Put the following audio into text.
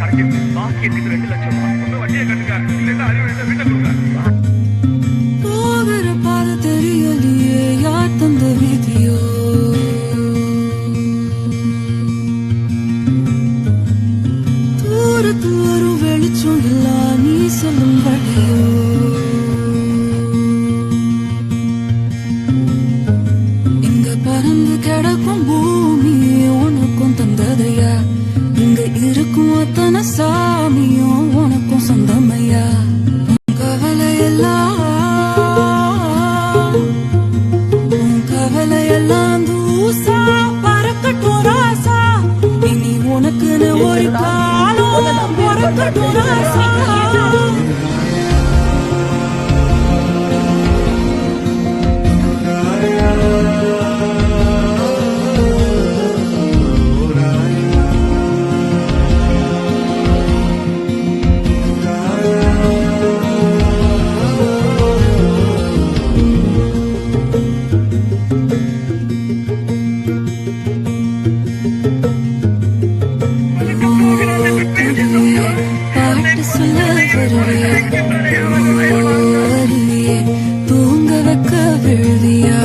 அரைச்சிட்டு பாக்கி 2 லட்சம் ஒன்னும் வண்டியை கட்டுங்க, இல்லைன்னா அறிவு வீட்டை கொடுங்க. போகிற பாதை தெரியலையே, யார் தந்த வீதியோ? தூரத்து வரும் வெளிச்சம் எல்லாம் நீ சொல்லும் வழியோ? இங்க பறந்து கிடக்கும் பூமி உனக்கும் தந்ததையா? இங்க இருக்கும் அத்தனை சாமியும் உனக்கும் சொந்தமையா? கவலையெல்லாம் தூசா பறக்கட்டும் ராசா, இனி உனக்குன்னு ஒரு காலம் பிறக்கட்டும் ராசா. பாட்டு சொல்ல வருவியா? தூங்க வைக்க விழுவியா?